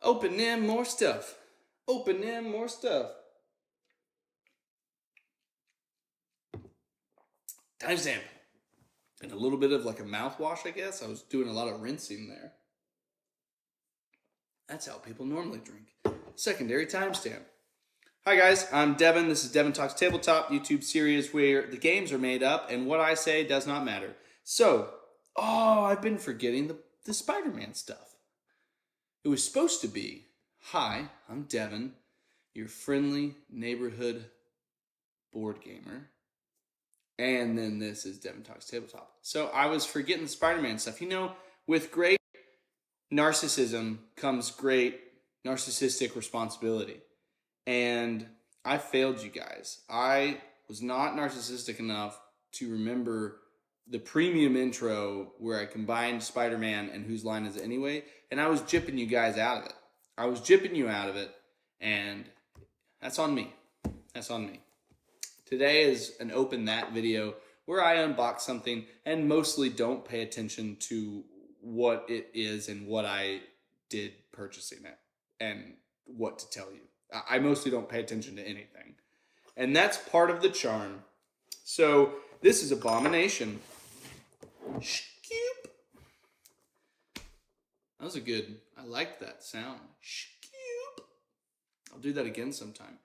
Open them more stuff. Open them more stuff. Timestamp. And a little bit of like a mouthwash, I guess. I was doing a lot of rinsing there. That's how people normally drink. Secondary timestamp. Hi guys, I'm Devin. This is Devin Talks Tabletop, YouTube series where the games are made up and what I say does not matter. So, I've been forgetting the Spider-Man stuff. It was supposed to be, hi, I'm Devin, your friendly neighborhood board gamer. And then this is Devin Talks Tabletop. So I was forgetting the Spider-Man stuff. You know, with great narcissism comes great narcissistic responsibility. And I failed you guys. I was not narcissistic enough to remember the premium intro where I combined Spider-Man and Whose Line Is It Anyway? And I was gypping you guys out of it. I was gypping you out of it, and that's on me. That's on me. Today is an Open That video where I unbox something and mostly don't pay attention to what it is and what I did purchasing it and what to tell you. I mostly don't pay attention to anything. And that's part of the charm. So this is Abomination. Scoop. That was a good, I liked that sound. Scoop. I'll do that again sometime.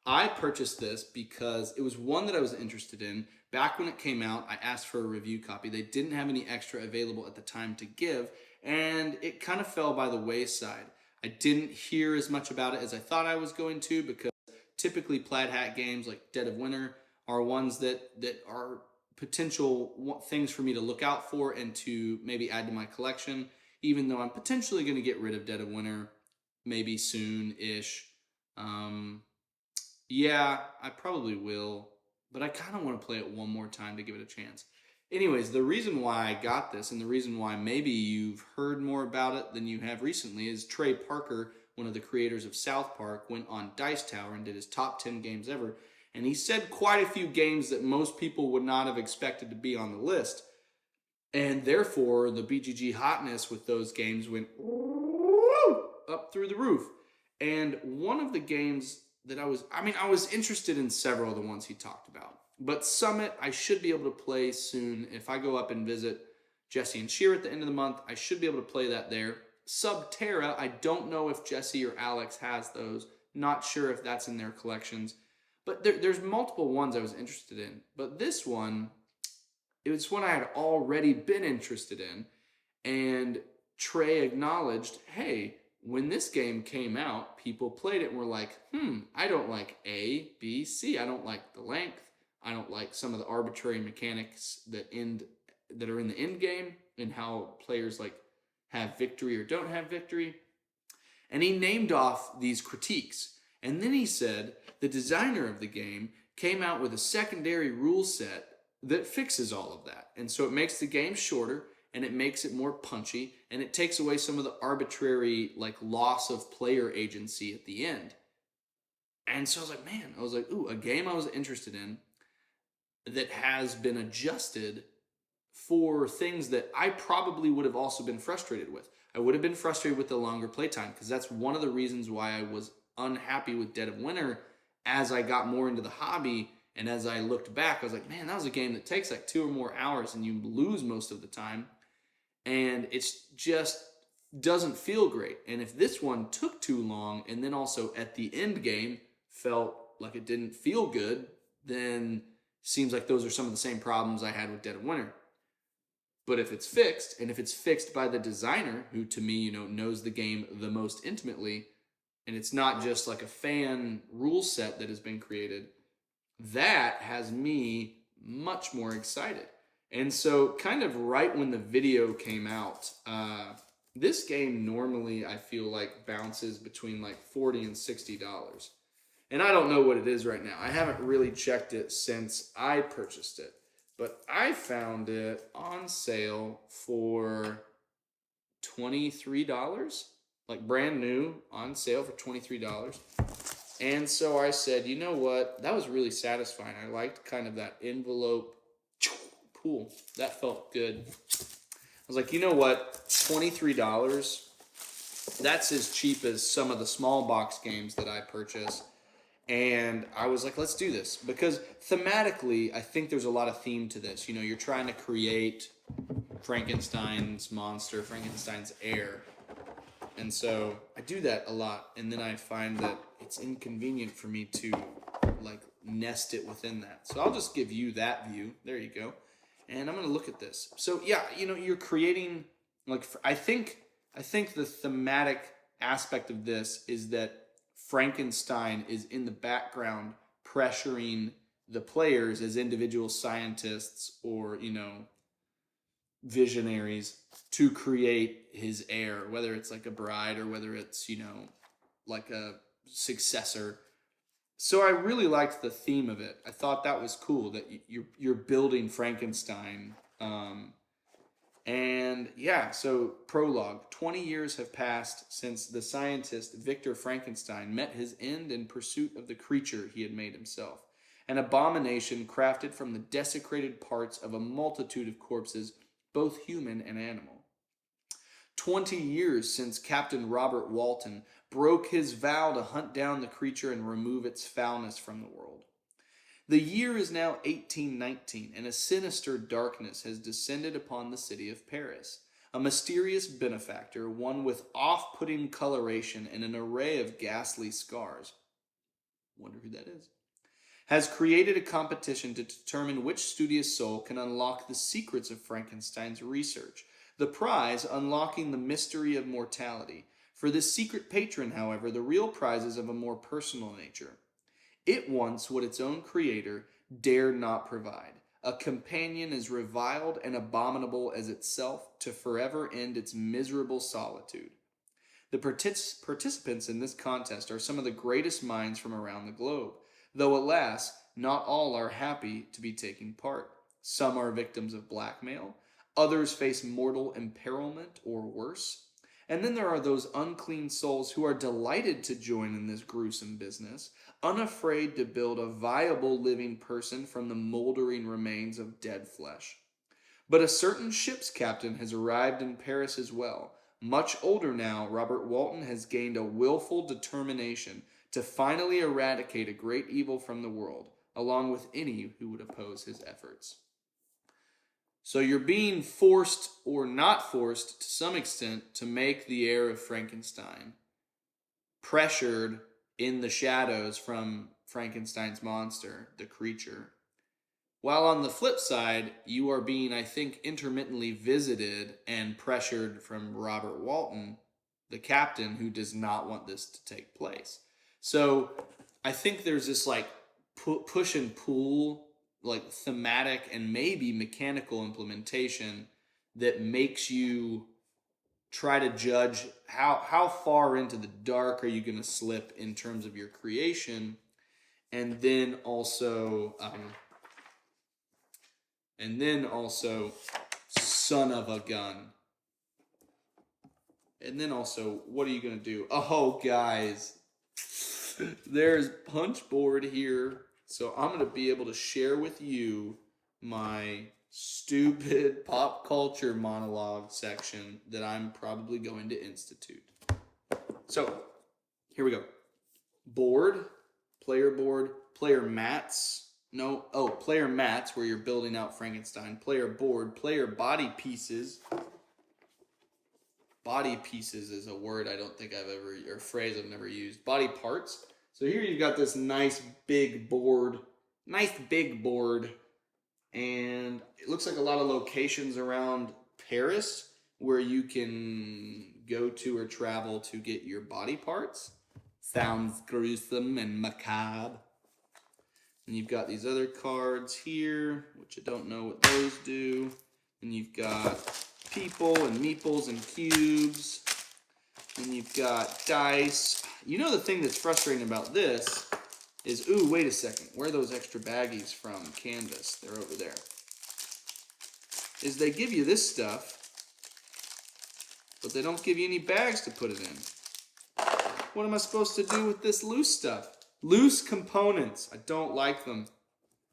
I purchased this because it was one that I was interested in. Back when it came out, I asked for a review copy. They didn't have any extra available at the time to give, and it kind of fell by the wayside. I didn't hear as much about it as I thought I was going to, because typically plaid hat games like Dead of Winter are ones that are potential things for me to look out for and to maybe add to my collection, even though I'm potentially going to get rid of Dead of Winter maybe soon-ish. Yeah, I probably will, but I kind of want to play it one more time to give it a chance. Anyways, the reason why I got this and the reason why maybe you've heard more about it than you have recently is Trey Parker, one of the creators of South Park, went on Dice Tower and did his top 10 games ever. And he said quite a few games that most people would not have expected to be on the list. And therefore, the BGG hotness with those games went up through the roof. And one of the games that I was interested in several of the ones he talked about. But Summit, I should be able to play soon. If I go up and visit Jesse and Sheer at the end of the month, I should be able to play that there. Subterra, I don't know if Jesse or Alex has those. Not sure if that's in their collections. But there's multiple ones I was interested in. But this one, it was one I had already been interested in. And Trey acknowledged, hey, when this game came out, people played it and were like, I don't like A, B, C. I don't like the length. I don't like some of the arbitrary mechanics that are in the end game and how players like have victory or don't have victory. And he named off these critiques. And then he said the designer of the game came out with a secondary rule set that fixes all of that. And so it makes the game shorter, and it makes it more punchy, and it takes away some of the arbitrary like loss of player agency at the end. And so I was like, ooh, a game I was interested in that has been adjusted for things that I probably would have also been frustrated with. I would have been frustrated with the longer playtime, because that's one of the reasons why I was unhappy with Dead of Winter as I got more into the hobby. And as I looked back, I was like, man, that was a game that takes like 2 or more hours and you lose most of the time. And it's just doesn't feel great. And if this one took too long and then also at the end game felt like it didn't feel good, then seems like those are some of the same problems I had with Dead of Winter. But if it's fixed, and if it's fixed by the designer, who to me, knows the game the most intimately, and it's not just like a fan rule set that has been created, that has me much more excited. And so kind of right when the video came out, this game normally I feel like bounces between like $40 and $60. And I don't know what it is right now. I haven't really checked it since I purchased it. But I found it on sale for $23. Like brand new on sale for $23. And so I said, you know what? That was really satisfying. I liked kind of that envelope pull. That felt good. I was like, you know what? $23 That's as cheap as some of the small box games that I purchase. And I was like, let's do this. Because thematically, I think there's a lot of theme to this. You know, you're trying to create Frankenstein's monster, Frankenstein's heir. And so I do that a lot. And then I find that it's inconvenient for me to like nest it within that. So I'll just give you that view. There you go. And I'm going to look at this. So yeah, you know, you're creating like I think the thematic aspect of this is that Frankenstein is in the background pressuring the players as individual scientists or, you know, visionaries to create his heir, whether it's like a bride or whether it's, you know, like a successor. So I really liked the theme of it. I thought that was cool that you're building Frankenstein. And yeah, so prologue. 20 years have passed since the scientist Victor Frankenstein met his end in pursuit of the creature he had made himself, an abomination crafted from the desecrated parts of a multitude of corpses, both human and animal. 20 years since Captain Robert Walton broke his vow to hunt down the creature and remove its foulness from the world. The year is now 1819, and a sinister darkness has descended upon the city of Paris. A mysterious benefactor, one with off-putting coloration and an array of ghastly scars, wonder who that is, has created a competition to determine which studious soul can unlock the secrets of Frankenstein's research. The prize, unlocking the mystery of mortality. For this secret patron, however, the real prize is of a more personal nature. It wants what its own creator dared not provide, a companion as reviled and abominable as itself to forever end its miserable solitude. The participants in this contest are some of the greatest minds from around the globe, though alas, not all are happy to be taking part. Some are victims of blackmail, others face mortal imperilment or worse. And then there are those unclean souls who are delighted to join in this gruesome business, unafraid to build a viable living person from the moldering remains of dead flesh. But a certain ship's captain has arrived in Paris as well. Much older now, Robert Walton has gained a willful determination to finally eradicate a great evil from the world, along with any who would oppose his efforts. So you're being forced or not forced to some extent to make the heir of Frankenstein, pressured in the shadows from Frankenstein's monster, the creature. While on the flip side, you are being, I think, intermittently visited and pressured from Robert Walton, the captain, who does not want this to take place. So I think there's this like push and pull, like thematic and maybe mechanical implementation that makes you try to judge how far into the dark are you going to slip in terms of your creation, and then also son of a gun. And then also, what are you going to do? Oh, guys, there's Punchboard here. So I'm going to be able to share with you my stupid pop culture monologue section that I'm probably going to institute. So here we go. Board, player mats. Player mats where you're building out Frankenstein. Player board, player body pieces. Body pieces is a word I don't think I've ever, or a phrase I've never used. Body parts. So here you've got this nice big board, and it looks like a lot of locations around Paris where you can go to or travel to get your body parts. Sounds gruesome and macabre. And you've got these other cards here, which I don't know what those do. And you've got people and meeples and cubes. And you've got dice. You know the thing that's frustrating about this is, ooh, wait a second. Where are those extra baggies from? Canvas. They're over there. Is they give you this stuff, but they don't give you any bags to put it in. What am I supposed to do with this loose stuff? Loose components. I don't like them.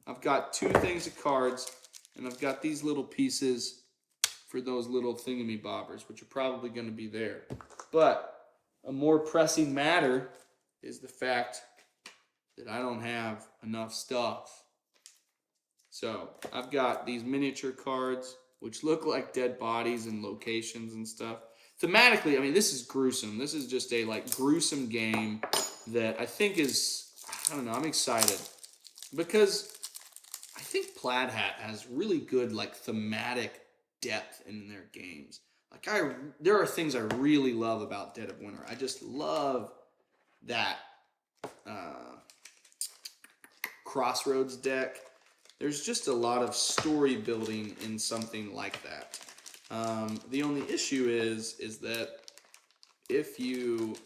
I've got 2 things of cards, and I've got these little pieces for those little thingamy-bobbers, which are probably going to be there. But a more pressing matter is the fact that I don't have enough stuff. So I've got these miniature cards, which look like dead bodies and locations and stuff. Thematically, I mean, this is gruesome. This is just a like gruesome game that I think is, I don't know, I'm excited because I think Plaid Hat has really good like thematic depth in their games. Like there are things I really love about Dead of Winter. I just love that Crossroads deck. There's just a lot of story building in something like that. The only issue is that if you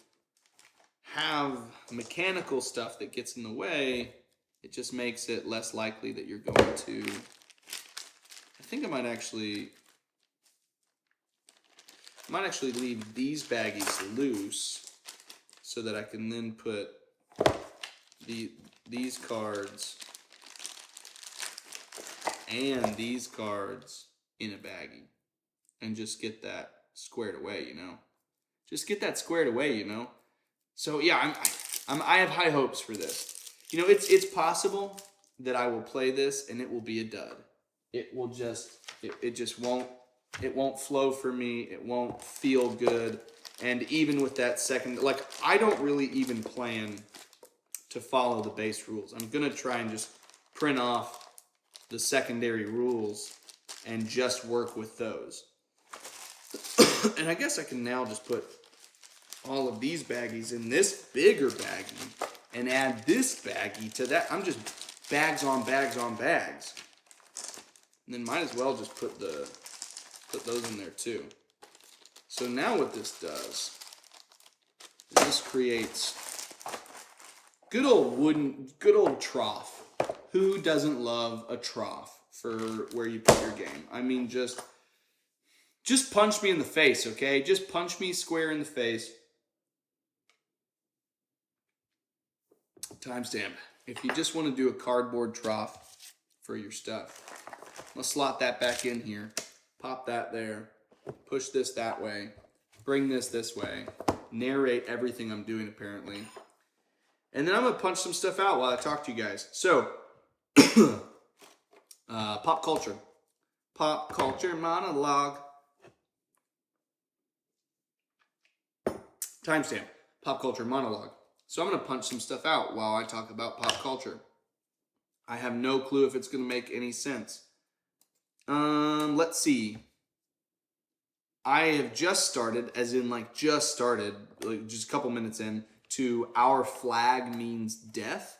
have mechanical stuff that gets in the way, it just makes it less likely that you're going to... I think I might actually leave these baggies loose so that I can then put these cards and these cards in a baggie and just get that squared away, you know? Just get that squared away, you know? So yeah, I have high hopes for this. You know, it's possible that I will play this and it will be a dud. It will just it won't flow for me. It won't feel good. And even with that second, like I don't really even plan to follow the base rules. I'm gonna try and just print off the secondary rules and just work with those. And I guess I can now just put all of these baggies in this bigger baggie and add this baggie to that. I'm just bags on bags on bags. And then might as well just put those in there too. So now what this does is this creates good old trough. Who doesn't love a trough for where you put your game? I mean, just punch me in the face, okay? Just punch me square in the face. Timestamp. If you just want to do a cardboard trough for your stuff, let's slot that back in here. Pop that there. Push this that way. Bring this way. Narrate everything I'm doing, apparently. And then I'm going to punch some stuff out while I talk to you guys. So, pop culture. Pop culture monologue. Timestamp. Pop culture monologue. So I'm going to punch some stuff out while I talk about pop culture. I have no clue if it's going to make any sense. Let's see. I have just started, just a couple minutes in, to Our Flag Means Death,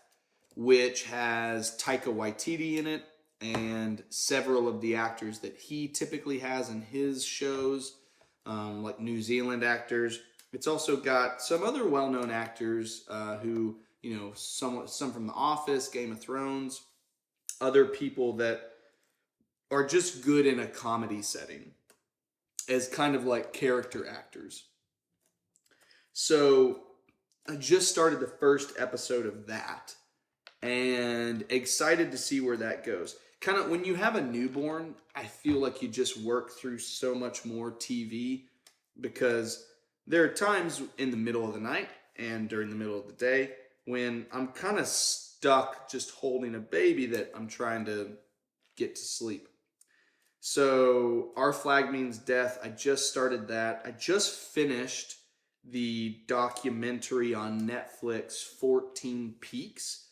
which has Taika Waititi in it and several of the actors that he typically has in his shows, like New Zealand actors. It's also got some other well-known actors who, you know, some from The Office, Game of Thrones, other people that are just good in a comedy setting as kind of like character actors. So I just started the first episode of that and excited to see where that goes. Kind of when you have a newborn, I feel like you just work through so much more TV because there are times in the middle of the night and during the middle of the day when I'm kind of stuck just holding a baby that I'm trying to get to sleep. So Our Flag Means Death, I just started that. I just finished the documentary on Netflix, 14 Peaks.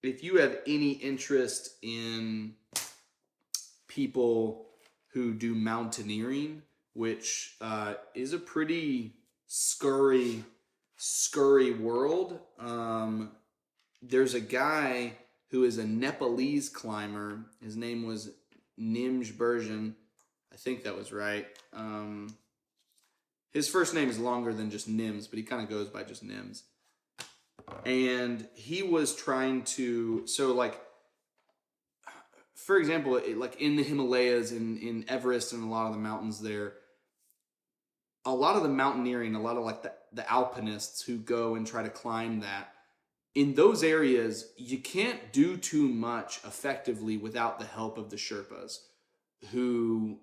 If you have any interest in people who do mountaineering, which is a pretty scurry world, there's a guy who is a Nepalese climber. His name was Nimj Burjan. I think that was right. His first name is longer than just Nims, but he kind of goes by just Nims. And he was trying to, so like, for example, like in the Himalayas, in Everest and a lot of the mountains there, a lot of the mountaineering, a lot of like the alpinists who go and try to climb that, in those areas, you can't do too much effectively without the help of the Sherpas, who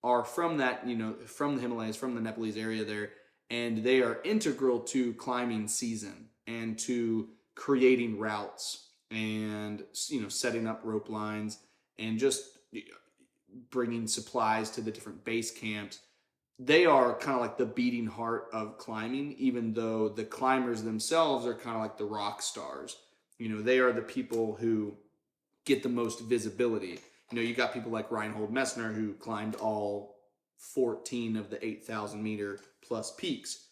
are from that, you know, from the Himalayas, from the Nepalese area there, and they are integral to climbing season and to creating routes and setting up rope lines and just bringing supplies to the different base camps. They are kind of like the beating heart of climbing, even though the climbers themselves are kind of like the rock stars. They are the people who get the most visibility. You got people like Reinhold Messner, who climbed all 14 of the 8,000 meter plus peaks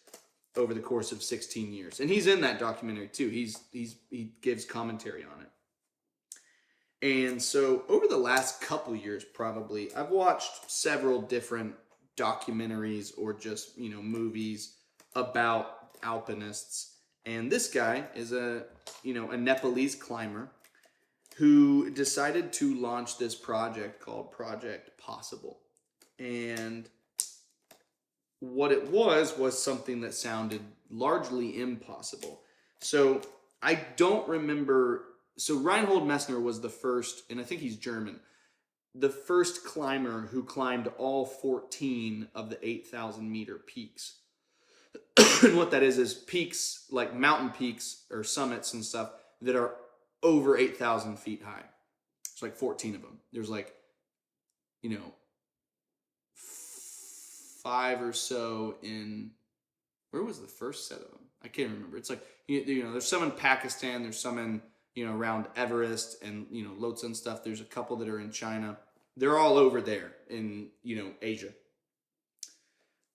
over the course of 16 years. And he's in that documentary too. He gives commentary on it. And so over the last couple years, probably, I've watched several different documentaries or just, movies about alpinists. And this guy is a Nepalese climber who decided to launch this project called Project Possible. And what it was something that sounded largely impossible. So I don't remember. So Reinhold Messner was the first, and I think he's German, the first climber who climbed all 14 of the 8,000 meter peaks. And what that is peaks, like mountain peaks or summits and stuff that are over 8,000 feet high. It's like 14 of them. There's like, 5 or so in, where was the first set of them? I can't remember. It's like, there's some in Pakistan, there's some in, around Everest and, Lhotse and stuff. There's a couple that are in China. They're all over there in, Asia.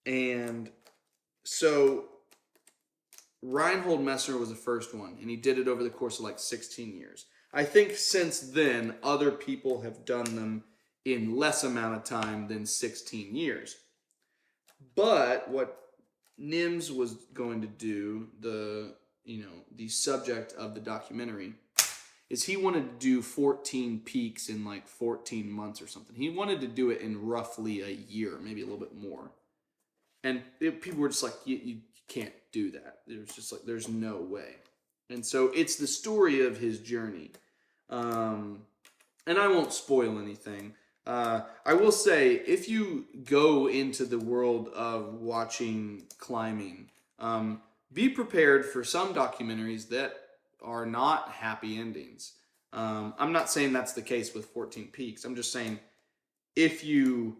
And so Reinhold Messner was the first one, and he did it over the course of like 16 years. I think since then, other people have done them in less amount of time than 16 years. But what Nims was going to do, the subject of the documentary, is he wanted to do 14 peaks in like 14 months or something. He wanted to do it in roughly a year, maybe a little bit more. And people were just like, you can't do that. There's just like, there's no way. And so it's the story of his journey. And I won't spoil anything. I will say, if you go into the world of watching climbing, be prepared for some documentaries that are not happy endings. I'm not saying that's the case with 14 Peaks. I'm just saying, if you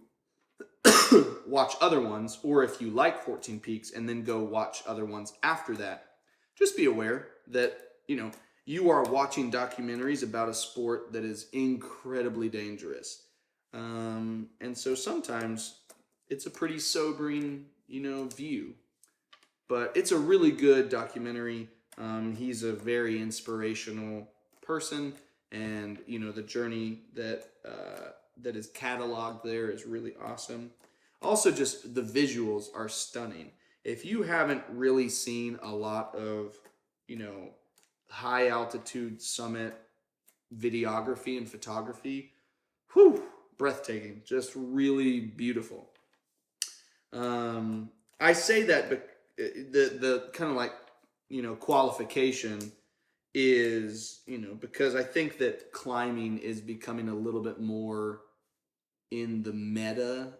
watch other ones, or if you like 14 Peaks and then go watch other ones after that, just be aware that, you are watching documentaries about a sport that is incredibly dangerous. And so sometimes it's a pretty sobering, view. But it's a really good documentary. He's a very inspirational person, and the journey that is cataloged there is really awesome. Also, just the visuals are stunning. If you haven't really seen a lot of high altitude summit videography and photography, breathtaking, just really beautiful. I say that, but the kind of like qualification is because I think that climbing is becoming a little bit more in the meta.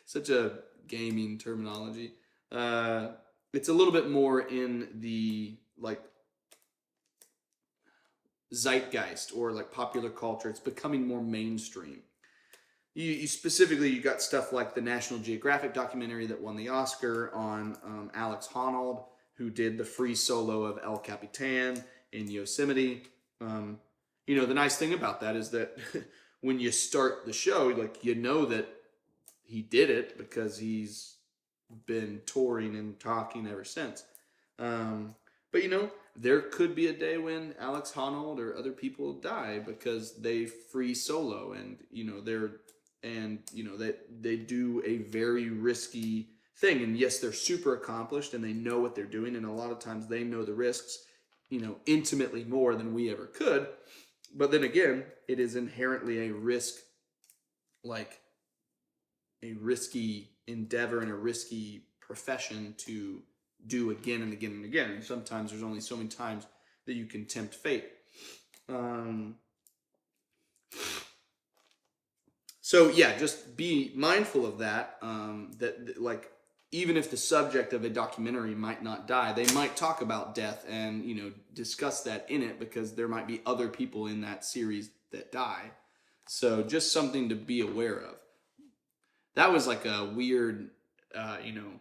Such a gaming terminology. It's a little bit more in the like zeitgeist or like popular culture. It's becoming more mainstream. You specifically, you got stuff like the National Geographic documentary that won the Oscar on Alex Honnold, who did the free solo of El Capitan in Yosemite. The nice thing about that is that when you start the show, like that he did it because he's been touring and talking ever since. But there could be a day when Alex Honnold or other people die because they free solo, and they do a very risky thing. And yes, they're super accomplished and they know what they're doing, and a lot of times they know the risks, intimately more than we ever could. But then again, it is inherently a risk, like a risky endeavor and a risky profession to do again and again and again. And sometimes there's only so many times that you can tempt fate. So yeah, just be mindful of that. That like even if the subject of a documentary might not die, they might talk about death and, you know, discuss that in it because there might be other people in that series that die. So just something to be aware of. That was like a weird, you know,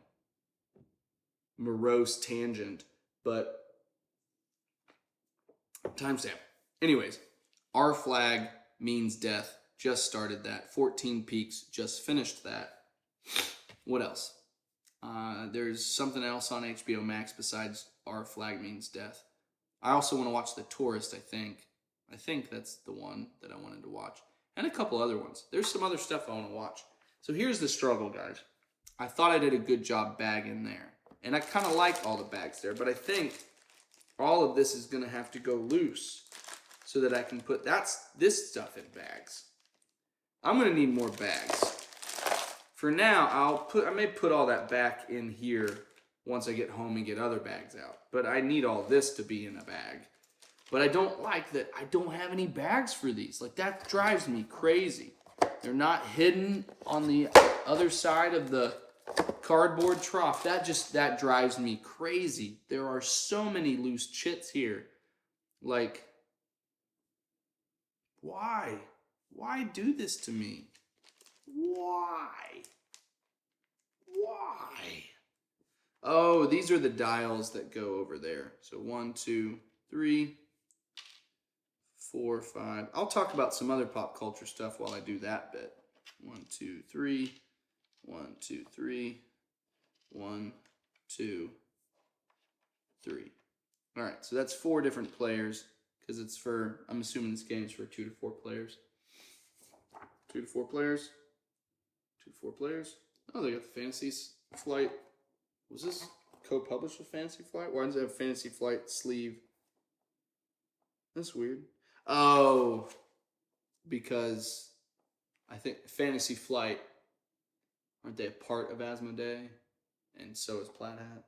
morose tangent, but timestamp. Anyways, our flag means death. Just started that. 14 Peaks just finished that. What else? There's something else on HBO Max besides Our Flag Means Death. I also want to watch The Tourist, I think. I think that's the one that I wanted to watch. And a couple other ones. There's some other stuff I want to watch. So here's the struggle, guys. I thought I did a good job bagging there. And I kind of like all the bags there. But I think all of this is going to have to go loose so that I can put this stuff in bags. I'm going to need more bags. For now, I may put all that back in here once I get home and get other bags out. But I need all this to be in a bag. But I don't like that I don't have any bags for these. Like, that drives me crazy. They're not hidden on the other side of the cardboard trough. That drives me crazy. There are so many loose chits here. Like, why? Why do this to me? Why? Oh, these are the dials that go over there. So 1, 2, 3, 4, 5. I'll talk about some other pop culture stuff while I do that bit. 1, 2, 3. 1, 2, 3. 1, 2, 3. All right, so that's 4 different players because it's for, I'm assuming this game is for 2 to 4 players. 2 to 4 players. 2 to 4 players. Oh, they got the Fantasy Flight. Was this co-published with Fantasy Flight? Why does it have Fantasy Flight sleeve? That's weird. Oh, because I think Fantasy Flight, aren't they a part of Asmodee? And so is Plaid Hat.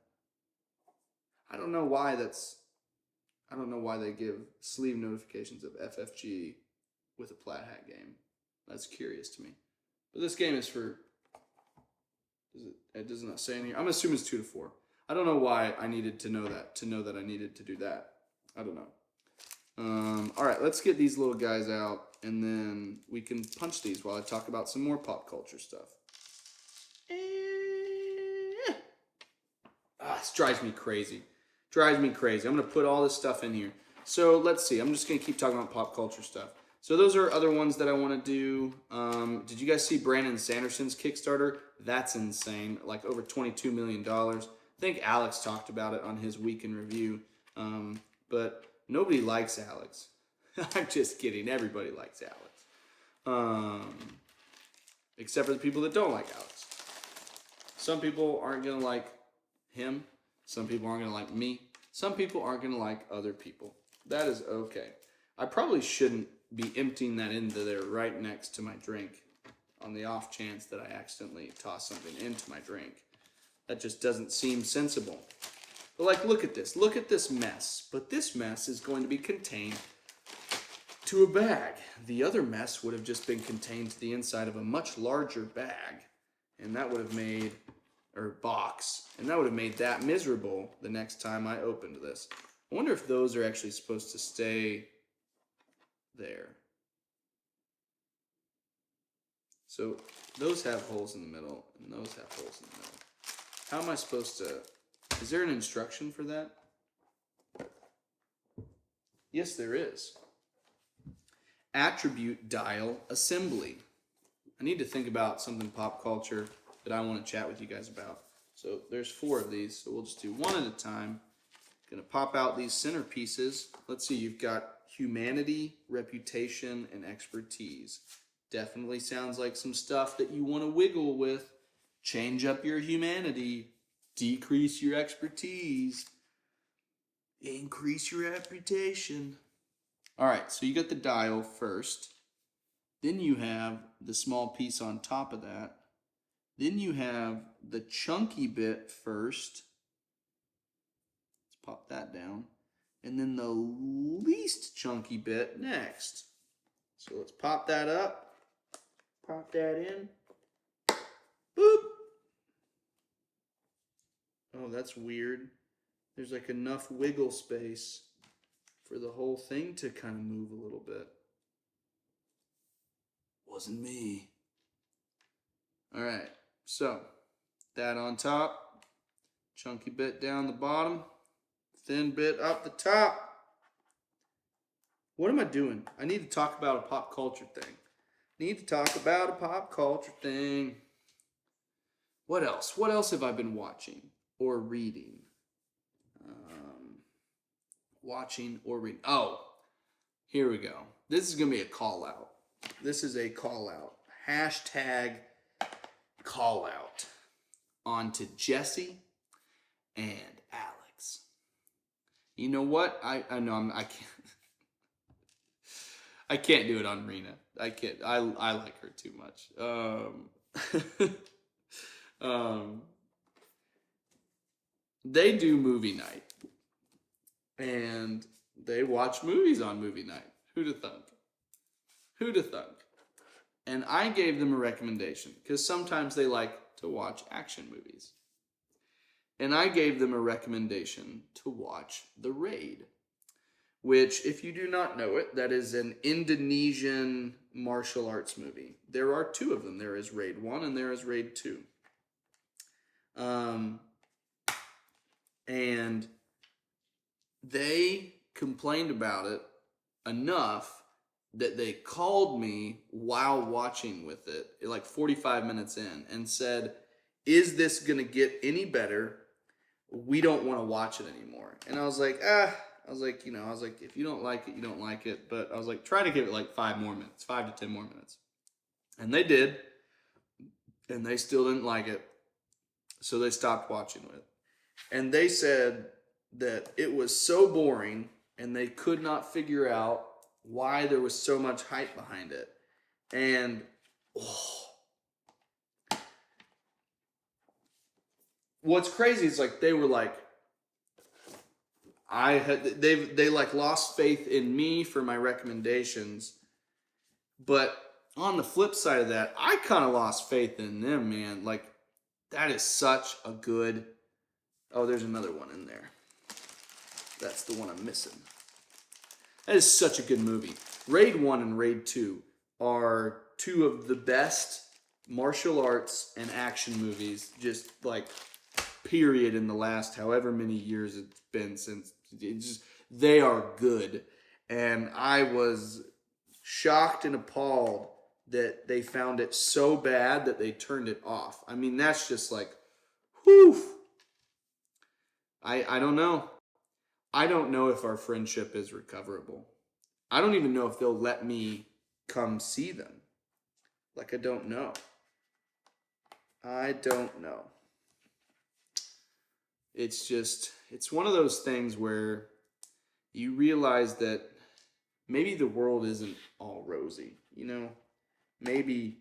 I don't know why they give sleeve notifications of FFG with a Plaid Hat game. That's curious to me. But this game is for, it does not say in here. I'm assuming it's 2 to 4. I don't know why I needed to know that I needed to do that. I don't know. All right, let's get these little guys out, and then we can punch these while I talk about some more pop culture stuff. This drives me crazy. I'm going to put all this stuff in here. So let's see. I'm just going to keep talking about pop culture stuff. So those are other ones that I want to do. Did you guys see Brandon Sanderson's Kickstarter? That's insane. Like over $22 million. I think Alex talked about it on his week in review. But nobody likes Alex. I'm just kidding. Everybody likes Alex. Except for the people that don't like Alex. Some people aren't going to like him. Some people aren't going to like me. Some people aren't going to like other people. That is okay. I probably shouldn't be emptying that into there right next to my drink on the off chance that I accidentally toss something into my drink. That just doesn't seem sensible. But like, look at this. Look at this mess. But this mess is going to be contained to a bag. The other mess would have just been contained to the inside of a much larger bag. And that would have made, or box, and that would have made that miserable the next time I opened this. I wonder if those are actually supposed to stay there. So those have holes in the middle, and those have holes in the middle. How am I supposed to, is there an instruction for that? Yes, there is. Attribute dial assembly. I need to think about something pop culture that I want to chat with you guys about. So there's 4 of these, so we'll just do one at a time. Gonna pop out these center pieces. Let's see, you've got humanity, reputation, and expertise. Definitely sounds like some stuff that you want to wiggle with. Change up your humanity, decrease your expertise, increase your reputation. All right, so you got the dial first. Then you have the small piece on top of that. Then you have the chunky bit first. Let's pop that down. And then the least chunky bit next. So let's pop that up. Pop that in. Boop. Oh, that's weird. There's like enough wiggle space for the whole thing to kind of move a little bit. Wasn't me. All right, so that on top, chunky bit down the bottom, thin bit up the top. What am I doing? I need to talk about a pop culture thing. Need to talk about a pop culture thing. What else? What else have I been watching or reading? Watching or reading. Oh, here we go. This is going to be a call out. This is a call out. Hashtag call out on to Jesse and Alex. You know what? I know I can't. I can't do it on Rena. I can't. I like her too much. They do movie night, and they watch movies on movie night. Who'd have thunk? Who'd have thunk? And I gave them a recommendation because sometimes they like to watch action movies. And I gave them a recommendation to watch The Raid, which, if you do not know it, that is an Indonesian martial arts movie. There are two of them. There is Raid 1 and there is Raid 2. And they complained about it enough that they called me while watching with it, like 45 minutes in, and said, is this going to get any better? We don't want to watch it anymore. And I was like, if you don't like it, you don't like it. But I was like, try to give it like 5 to 10 more minutes. And they did. And they still didn't like it. So they stopped watching it. And they said that it was so boring and they could not figure out why there was so much hype behind it. And what's crazy is like they were like, they like lost faith in me for my recommendations. But on the flip side of that, I kind of lost faith in them, man. Like, that is such a good... Oh, there's another one in there. That's the one I'm missing. That is such a good movie. Raid 1 and Raid 2 are two of the best martial arts and action movies, just like, period, in the last however many years it's been since. They are good. And I was shocked and appalled that they found it so bad that they turned it off. I mean, that's just like, whew. I don't know. I don't know if our friendship is recoverable. I don't even know if they'll let me come see them. Like, I don't know. I don't know. It's just, it's one of those things where you realize that maybe the world isn't all rosy, you know? Maybe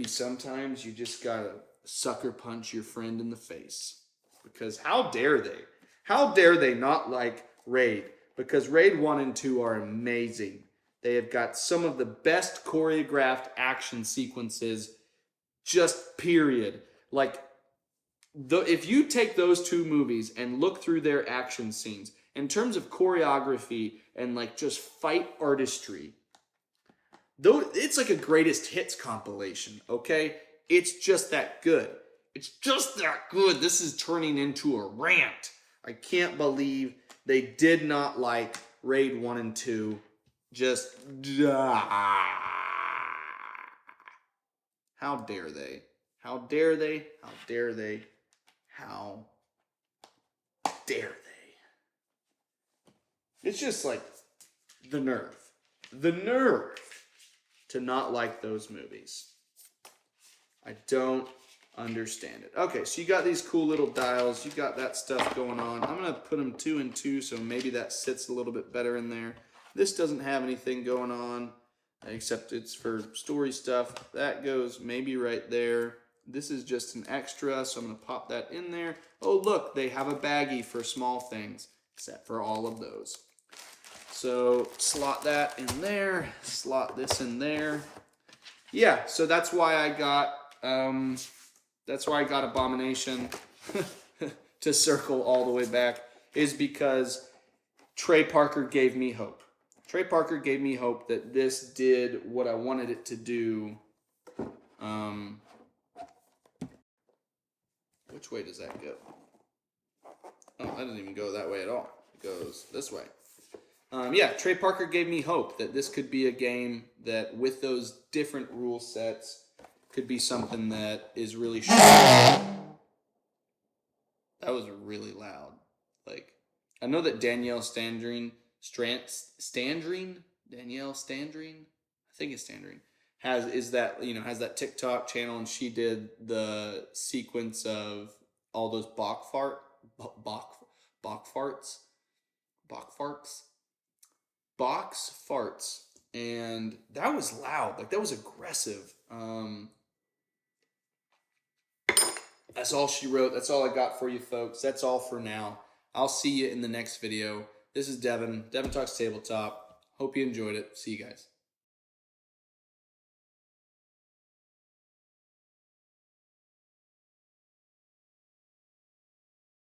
sometimes you just gotta sucker punch your friend in the face. Because how dare they? How dare they not like Raid? Because Raid 1 and 2 are amazing. They have got some of the best choreographed action sequences, just period. Like, if you take those two movies and look through their action scenes, in terms of choreography and like just fight artistry, though, it's like a greatest hits compilation, okay? It's just that good. It's just that good. This is turning into a rant. I can't believe they did not like Raid 1 and 2. Just... How dare they? How dare they? How dare they? How dare they? It's just like the nerve. The nerve to not like those movies. I don't understand it. Okay, so you got these cool little dials. You got that stuff going on. I'm going to put them 2 and 2, so maybe that sits a little bit better in there. This doesn't have anything going on, except it's for story stuff. That goes maybe right there. This is just an extra, so I'm going to pop that in there. Oh, look, they have a baggie for small things, except for all of those. So slot that in there. Slot this in there. Yeah, so that's why I got... Abomination. to circle all the way back, is because Trey Parker gave me hope. Trey Parker gave me hope that this did what I wanted it to do. Which way does that go? Oh, that doesn't even go that way at all. It goes this way. Yeah, Trey Parker gave me hope that this could be a game that, with those different rule sets, could be something that is really short. That was really loud. Like, I know that Danielle Standrine, I think it's Standrine, has that TikTok channel, and she did the sequence of all those box farts, and that was loud. Like, that was aggressive. That's all she wrote. That's all I got for you folks. That's all for now. I'll see you in the next video. This is Devin. Devin Talks Tabletop. Hope you enjoyed it. See you guys.